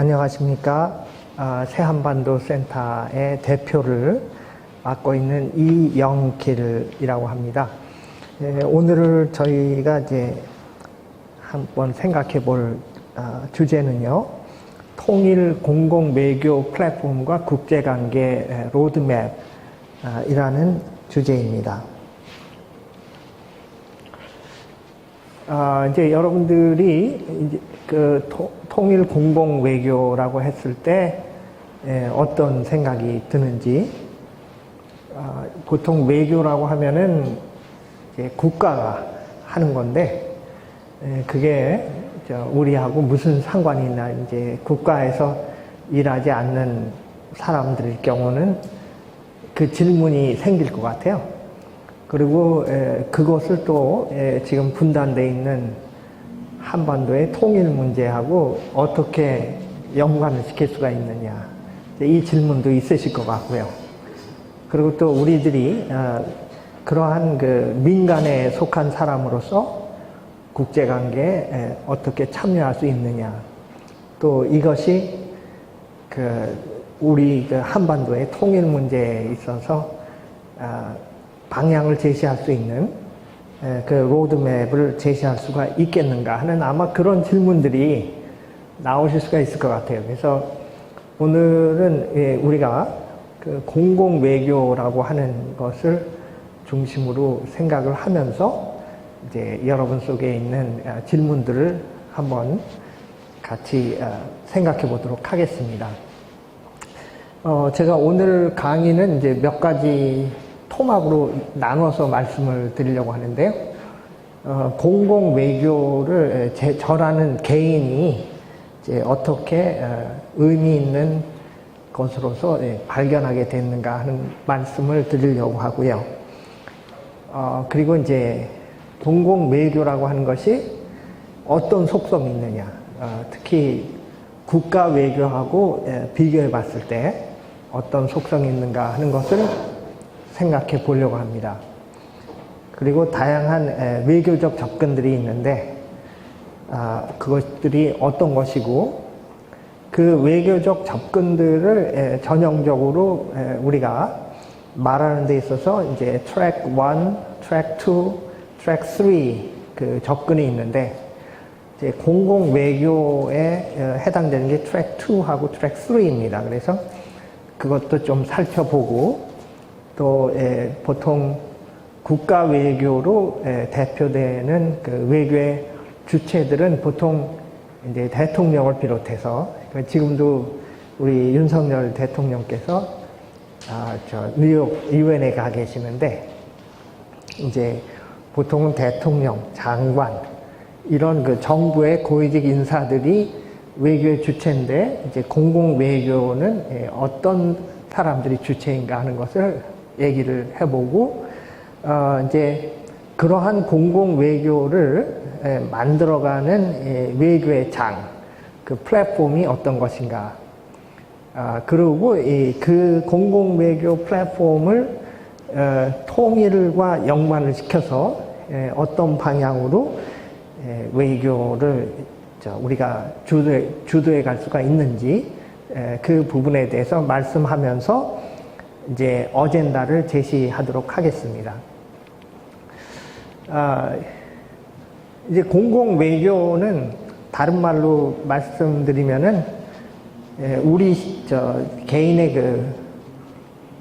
안녕하십니까. 새한반도 센터의 대표를 맡고 있는 이영길이라고 합니다. 오늘 저희가 이제 한번 생각해 볼 주제는요, 통일 공공 외교 플랫폼과 국제관계 로드맵이라는 주제입니다. 이제 여러분들이 이제 그 통일 공공 외교라고 했을 때 어떤 생각이 드는지, 보통 외교라고 하면은 이제 국가가 하는 건데, 그게 우리하고 무슨 상관이 있나, 이제 국가에서 일하지 않는 사람들의 경우는 그 질문이 생길 것 같아요. 그리고 그것을 또 지금 분단되어 있는 한반도의 통일 문제하고 어떻게 연관을 시킬 수가 있느냐, 이 질문도 있으실 것 같고요. 그리고 또 우리들이 그러한 그 민간에 속한 사람으로서 국제관계에 어떻게 참여할 수 있느냐, 또 이것이 우리 한반도의 통일 문제에 있어서 방향을 제시할 수 있는 그 로드맵을 제시할 수가 있겠는가 하는 아마 그런 질문들이 나오실 수가 있을 것 같아요. 그래서 오늘은 우리가 그 공공 외교라고 하는 것을 중심으로 생각을 하면서 이제 여러분 속에 있는 질문들을 한번 같이 생각해 보도록 하겠습니다. 제가 오늘 강의는 이제 몇 가지 토막으로 나눠서 말씀을 드리려고 하는데요. 공공 외교를 저라는 개인이 이제 어떻게 의미 있는 것으로서 발견하게 됐는가 하는 말씀을 드리려고 하고요. 그리고 이제 공공 외교라고 하는 것이 어떤 속성이 있느냐, 특히 국가 외교하고 비교해 봤을 때 어떤 속성이 있는가 하는 것을 생각해 보려고 합니다. 그리고 다양한 외교적 접근들이 있는데, 그것들이 어떤 것이고, 그 외교적 접근들을 전형적으로 우리가 말하는 데 있어서 이제 트랙 1, 트랙 2, 트랙 3 그 접근이 있는데, 이제 공공 외교에 해당되는 게 트랙 2하고 트랙 3입니다. 그래서 그것도 좀 살펴보고, 또 보통 국가 외교로 대표되는 그 외교의 주체들은 보통 이제 대통령을 비롯해서, 지금도 우리 윤석열 대통령께서 뉴욕 유엔에 가 계시는데, 이제 보통은 대통령, 장관 이런 그 정부의 고위직 인사들이 외교의 주체인데, 이제 공공 외교는 어떤 사람들이 주체인가 하는 것을 얘기를 해보고, 이제 그러한 공공 외교를 만들어가는 외교의 장, 그 플랫폼이 어떤 것인가, 그리고 그 공공 외교 플랫폼을 통일과 연관을 시켜서 어떤 방향으로 외교를 우리가 주도해 갈 수가 있는지, 그 부분에 대해서 말씀하면서 이제 어젠다를 제시하도록 하겠습니다. 이제 공공 외교는 다른 말로 말씀드리면은 우리 개인의 그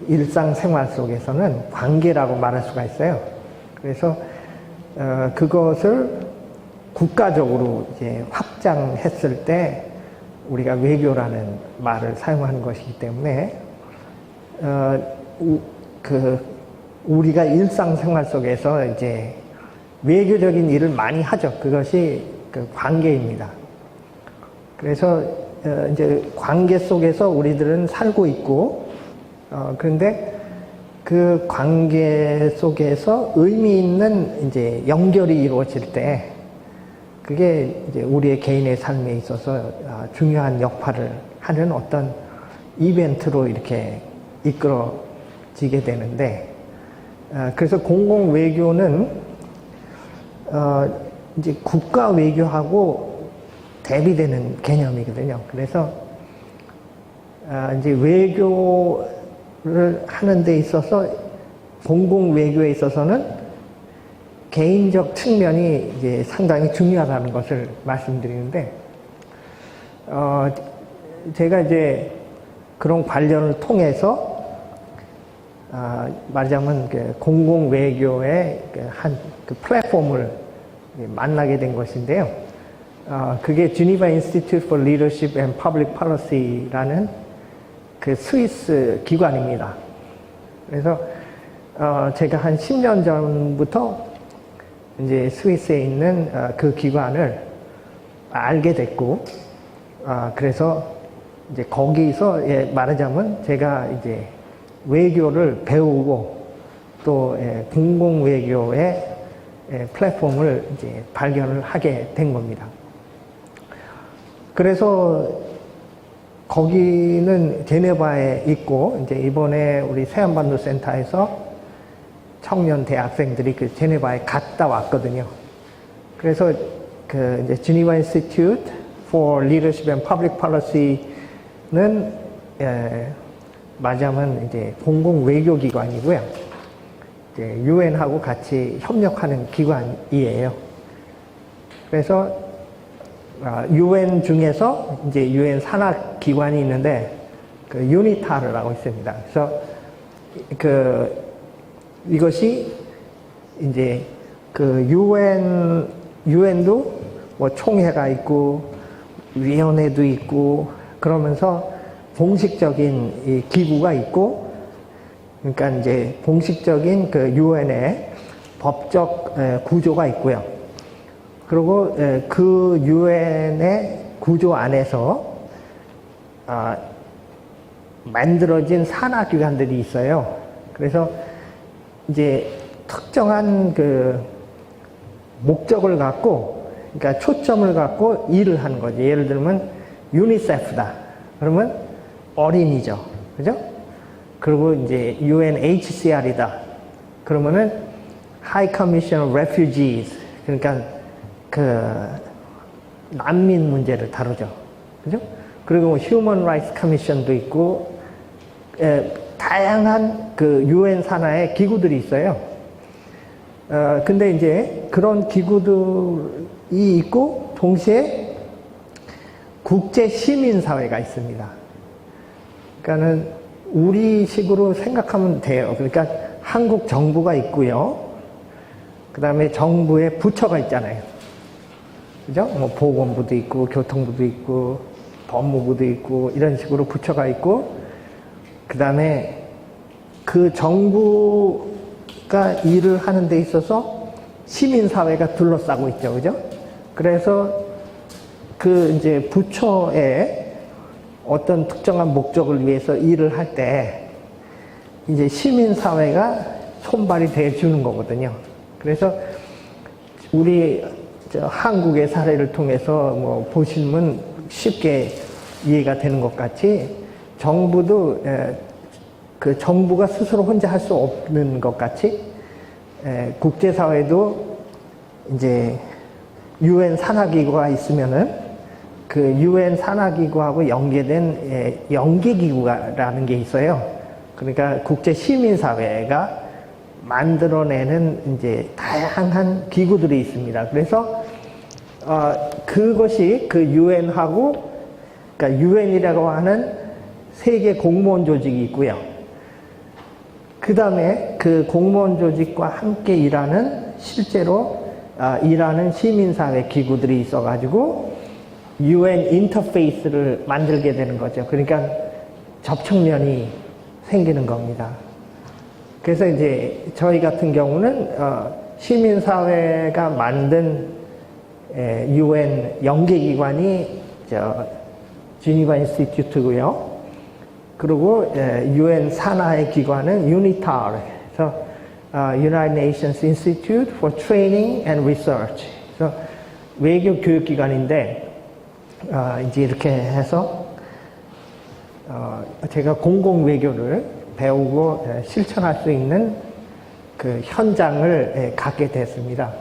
일상생활 속에서는 관계라고 말할 수가 있어요. 그래서 그것을 국가적으로 이제 확장했을 때 우리가 외교라는 말을 사용하는 것이기 때문에, 우리가 일상생활 속에서 이제 외교적인 일을 많이 하죠. 그것이 그 관계입니다. 그래서 이제 관계 속에서 우리들은 살고 있고, 그런데 그 관계 속에서 의미 있는 이제 연결이 이루어질 때, 그게 이제 우리의 개인의 삶에 있어서 중요한 역할을 하는 어떤 이벤트로 이렇게 이끌어지게 되는데, 그래서 공공 외교는 이제 국가 외교하고 대비되는 개념이거든요. 그래서 이제 외교를 하는 데 있어서 공공 외교에 있어서는 개인적 측면이 이제 상당히 중요하다는 것을 말씀드리는데, 제가 이제 그런 관련을 통해서 말하자면 그 공공 외교의 한 그 플랫폼을 만나게 된 것인데요. 그게 Geneva Institute for Leadership and Public Policy라는 그 스위스 기관입니다. 그래서 제가 한 10년 전부터 이제 스위스에 있는 그 기관을 알게 됐고, 그래서 이제 거기서 말하자면 제가 이제 외교를 배우고 또 공공 외교의 플랫폼을 이제 발견을 하게 된 겁니다. 그래서 거기는 제네바에 있고, 이제 이번에 우리 세안반도 센터에서 청년 대학생들이 그 제네바에 갔다 왔거든요. 그래서 그 이제 Geneva Institute for Leadership and Public Policy는 말하자면 이제 공공 외교 기관이고요. 유엔하고 같이 협력하는 기관이에요. 그래서 유엔 중에서 이제 유엔 산하 기관이 있는데 그 유니타르라고 있습니다. 그래서 이것이 이제 그 유엔도 뭐 총회가 있고 위원회도 있고 그러면서 공식적인 이 기구가 있고, 그러니까 이제 공식적인 그 유엔의 법적 구조가 있고요. 그리고 그 유엔의 구조 안에서 만들어진 산하 기관들이 있어요. 그래서 이제 특정한 그 목적을 갖고, 그러니까 초점을 갖고 일을 하는 거죠. 예를 들면 유니세프다. 그러면 어린이죠. 그죠? 그리고 이제 UNHCR이다. 그러면은 High Commission of Refugees. 그러니까 그 난민 문제를 다루죠. 그죠? 그리고 Human Rights Commission도 있고, 다양한 그 UN 산하의 기구들이 있어요. 근데 이제 그런 기구들이 있고, 동시에 국제 시민사회가 있습니다. 그러니까는 우리식으로 생각하면 돼요. 그러니까 한국 정부가 있고요. 그 다음에 정부의 부처가 있잖아요. 그죠? 뭐 보건부도 있고, 교통부도 있고, 법무부도 있고, 이런 식으로 부처가 있고, 그 다음에 그 정부가 일을 하는 데 있어서 시민사회가 둘러싸고 있죠. 그죠? 그래서 그 이제 부처에 어떤 특정한 목적을 위해서 일을 할 때 이제 시민사회가 손발이 돼주는 거거든요. 그래서 우리 한국의 사례를 통해서 뭐 보시면 쉽게 이해가 되는 것 같이, 정부도 그 정부가 스스로 혼자 할 수 없는 것 같이 국제사회도 이제 UN 산하기구가 있으면은 그 UN 산하기구하고 연계된 연계기구라는 게 있어요. 그러니까 국제시민사회가 만들어내는 이제 다양한 기구들이 있습니다. 그래서 그것이 그 UN하고, 그러니까 UN이라고 하는 세계 공무원 조직이 있고요. 그 다음에 그 공무원 조직과 함께 일하는, 실제로 일하는 시민사회 기구들이 있어가지고 UN 인터페이스를 만들게 되는 거죠. 그러니까 접촉면이 생기는 겁니다. 그래서 이제 저희 같은 경우는 시민사회가 만든 UN 연계기관이 지니바 인스티튜트고요. 그리고 UN 산하의 기관은 유니타르, 그래서 United Nations Institute for Training and Research. 그래서 외교 교육기관인데, 이제 이렇게 해서 제가 공공 외교를 배우고 실천할 수 있는 그 현장을 갖게 됐습니다.